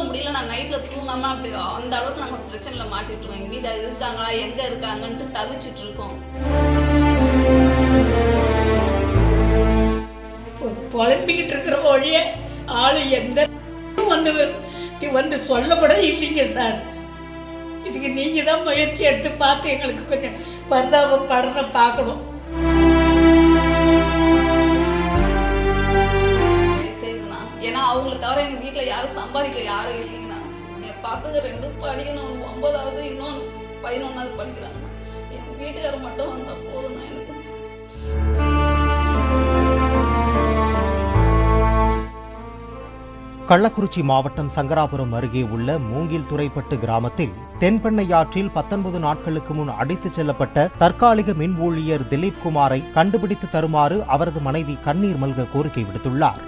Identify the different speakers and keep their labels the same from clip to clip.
Speaker 1: முடியல. நான் நைட்டில் தூங்காமல் அப்படி அந்த அளவுக்கு நாங்கள் பிரச்சனையில் மாட்டிட்டு இருக்கோம். எங்கள் வீட்டில் இருக்காங்களா எங்கே இருக்காங்கன்ட்டு தவிச்சிட்டு இருக்கோம்.
Speaker 2: புலம்பிக்கிட்டு இருக்கிற வழியே ஆளு எந்த வந்து வந்து சொல்ல கூட இல்லைங்க சார். இதுக்கு நீங்க தான் முயற்சி எடுத்து பார்த்து எங்களுக்கு கொஞ்சம் பரிதாபப்படன பார்க்கணும்.
Speaker 1: செய்துண்ணா, ஏன்னா அவங்கள தவிர எங்க வீட்டுல யாரும் சம்பாதிக்க யாரும் இல்லைங்கண்ணா. என் பசங்க 2 படிக்கணும், 9வது இன்னொன்று 11வது படிக்கிறாங்கண்ணா. என் வீட்டுக்காரர் மட்டும் வந்தா போதுண்ணா எனக்கு.
Speaker 3: கள்ளக்குறிச்சி மாவட்டம் சங்கராபுரம் அருகே உள்ள மூங்கில் துறைப்பட்டு கிராமத்தில் தென்பெண்ணையாற்றில் 19 நாட்களுக்கு முன் அடித்துச் செல்லப்பட்ட தற்காலிக மின் ஊழியர் திலீப் குமாரை கண்டுபிடித்து தருமாறு அவரது மனைவி கண்ணீர் மல்க கோரிக்கை விடுத்துள்ளார்.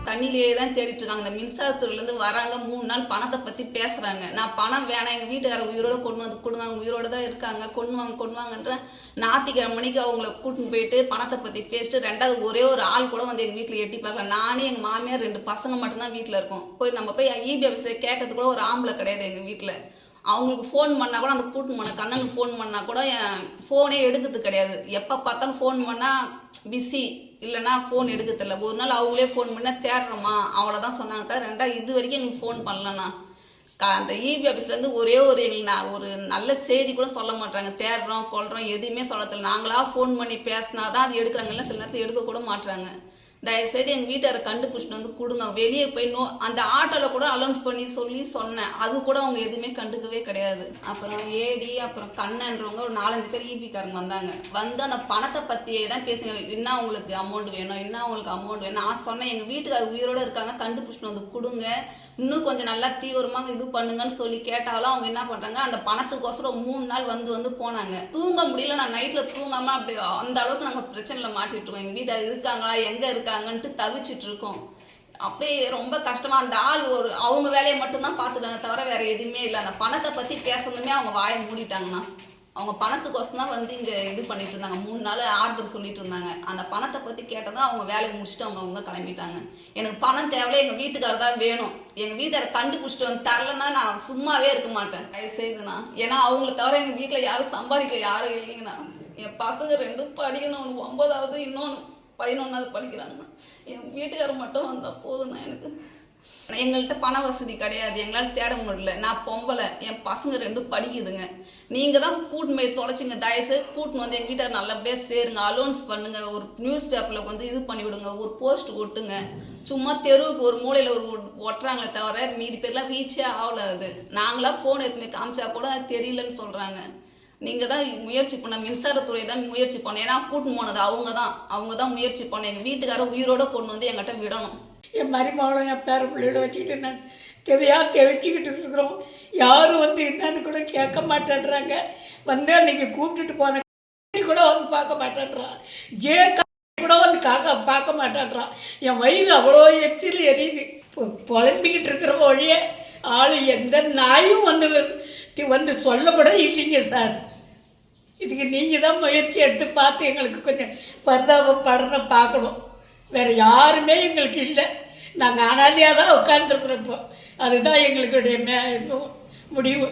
Speaker 1: தண்ணியிலேயே தான் தேடிட்டு இருக்காங்க. இந்த மின்சாரத்துறையிலேருந்து வராங்க, 3 நாள் பணத்தை பற்றி பேசுகிறாங்க. நான் பணம் வேணாம், எங்கள் வீட்டுக்காரர் உயிரோட கொண்டு வந்து கொடுங்க, அவங்க உயிரோட தான் இருக்காங்க, கொண்டு வாங்கன்ற ஞாயிற்றுக்கிழமை மணிக்கு அவங்கள கூட்டின்னு போயிட்டு பணத்தை பற்றி பேசிட்டு 2வது ஒரே ஒரு ஆள் கூட வந்து எங்கள் வீட்டில் எட்டி பார்க்கல. நானே எங்கள் மாமியார் 2 பசங்க மட்டும்தான் வீட்டில் இருக்கோம். நம்ம போய் இபி ஆஃபீஸில் கேட்கறது கூட ஒரு ஆம்பளை கிடையாது எங்கள் வீட்டில். அவங்களுக்கு ஃபோன் பண்ணால் கூட அந்த கூட்டு பண்ண கண்ணனுக்கு ஃபோன் பண்ணால் கூட என் ஃபோனே எடுக்கிறது கிடையாது. எப்போ பார்த்தாலும் ஃபோன் பண்ணால் பிஸி, இல்லைன்னா ஃபோன் எடுக்கிறதில்ல. ஒரு நாள் அவங்களே ஃபோன் பண்ணால் தேடுறோமா அவ்வளோதான் சொன்னாங்க. 2வது இது வரைக்கும் எங்களுக்கு ஃபோன் பண்ணலண்ணா. அந்த இபி ஆஃபீஸ்லேருந்து ஒரே ஒரு எங்களுக்கு ஒரு நல்ல செய்தி கூட சொல்ல மாட்டாங்க. தேடுறோம் கொள்றோம் எதுவுமே சொல்லத்தில்லை. நாங்களாக ஃபோன் பண்ணி பேசினாதான் அது எடுக்கிறாங்க, இல்லை சில நேரத்தில் எடுக்க கூட மாட்டுறாங்க. தயவுசெய்து எங்கள் வீட்டாரை கண்டுபிடிச்சிட்டு வந்து கொடுங்க. வெளியே போய் அந்த ஆட்டோவில் கூட அலௌன்ஸ் பண்ணி சொன்னேன், அது கூட அவங்க எதுவுமே கண்டுக்கவே கிடையாது. அப்புறம் ஏடி அப்புறம் கண்ணன்றவங்க ஒரு 4-5 பேர் இபிக்காரங்க வந்தாங்க. வந்து அந்த பணத்தை பற்றியே தான் பேசுங்க. என்ன உங்களுக்கு அமௌண்ட் வேணும், என்ன உங்களுக்கு அமௌண்ட் வேணும். நான் சொன்னேன் எங்கள் வீட்டுக்காரர் உயிரோடு இருக்காங்க, கண்டுபிடிச்சிட்டு வந்து கொடுங்க, இன்னும் கொஞ்சம் நல்லா தீவிரமாக இது பண்ணுங்கன்னு சொல்லி கேட்டாலும் அவங்க என்ன பண்ணுறாங்க, அந்த பணத்துக்கோசரம் 3 நாள் வந்து போனாங்க. தூங்க முடியல. நான் நைட்டில் தூங்காமல் அப்படி அந்த அளவுக்கு நாங்கள் பிரச்சனையில் மாட்டிட்டு இருக்கோம். எங்கள் வீட்டில் இருக்காங்களா எங்கே இருக்காங்கன்ட்டு தவிச்சிட்டு இருக்கோம். அப்படியே ரொம்ப கஷ்டமா. அந்த ஆள் அவங்க வேலையை மட்டும்தான் பார்த்துட்டாங்க, தவிர வேற எதுவுமே இல்லை. அந்த பணத்தை பற்றி பேசுறதுமே அவங்க வாயை மூடிட்டாங்கண்ணா. அவங்க பணத்துக்கோசம் தான் வந்து இங்கே இது பண்ணிட்டு இருந்தாங்க. 3 நாள் ஆறுதல் சொல்லிட்டு இருந்தாங்க. அந்த பணத்தை பற்றி கேட்டதான் அவங்க வேலையை முடிச்சுட்டு அவங்க கிளம்பிட்டாங்க. எனக்கு பணம் தேவையில்ல, எங்கள் வீட்டுக்காரர் தான் வேணும். எங்கள் வீட்டுக்கார கண்டுபிடிச்சிட்டு வந்து தரலன்னா நான் சும்மாவே இருக்க மாட்டேன். செய்துண்ணா, ஏன்னா அவங்கள தவிர எங்கள் வீட்டில் யாரும் சம்பாதிக்க யாரும் இல்லைங்கண்ணா. என் பசங்க 2 படிக்கணும், 9வது இன்னொன்று 11வது படிக்கிறாங்கண்ணா. என் வீட்டுக்காரர் மட்டும் வந்தால் போதுண்ணா எனக்கு. எங்கள்கிட்ட பண வசதி கிடையாது, எங்களால் தேட முடியல. நான் பொம்பளை, என் பசங்க 2 படிக்குதுங்க. நீங்கள் தான் கூட்டின்னு போய் தொலைச்சிங்க. தயவுசெய்து கூட்டின்னு வந்து எங்கள் வீட்டை நல்லபடியாக சேருங்க, அலௌன்ஸ் பண்ணுங்க, ஒரு நியூஸ் பேப்பரில் வந்து இது பண்ணி விடுங்க, ஒரு போஸ்ட் ஒட்டுங்க. சும்மா தெருவுக்கு ஒரு மூலையில் ஒட்டுறாங்களே தவிர மீதி பேர்லாம் ரீச்சே ஆகல. அது நாங்களாம் ஃபோன் எடுத்துமே காமிச்சா கூட தெரியலன்னு சொல்கிறாங்க. நீங்கள் தான் முயற்சி பண்ண, மின்சாரத்துறை தான் முயற்சி பண்ண. ஏன்னா கூட்டின்னு போனது அவங்க தான் முயற்சி பண்ண. எங்கள் வீட்டுக்காரர் உயிரோட கொண்டு வந்து எங்கிட்ட விடணும்.
Speaker 2: என் மருமகளும் என் பேர பிள்ளையோட வச்சுக்கிட்டு நான் தெவிச்சிக்கிட்டு இருக்கிறோம். யாரும் வந்து என்னன்னு கூட கேட்க மாட்டேன்றாங்க. வந்து அன்னைக்கு கூப்பிட்டுட்டு போன கூட வந்து பார்க்க மாட்டேன்றான். கூட வந்து பார்க்க மாட்டேன்றான். என் வயிறு அவ்வளோ எச்சில் எரியுது. புலம்பிக்கிட்டு இருக்கிற வழியே ஆள் எந்த நாயும் வந்து சொல்ல கூட இல்லைங்க சார். இதுக்கு நீங்கள் தான் முயற்சி எடுத்து பார்த்து எங்களுக்கு கொஞ்சம் பரிதாபப்படன பார்க்கணும். வேறு யாருமே எங்களுக்கு இல்லை. நாங்கள் அனாதையாக தான் உட்காந்துருக்குறோம். இப்போ அதுதான் எங்களுடைய முடிவு.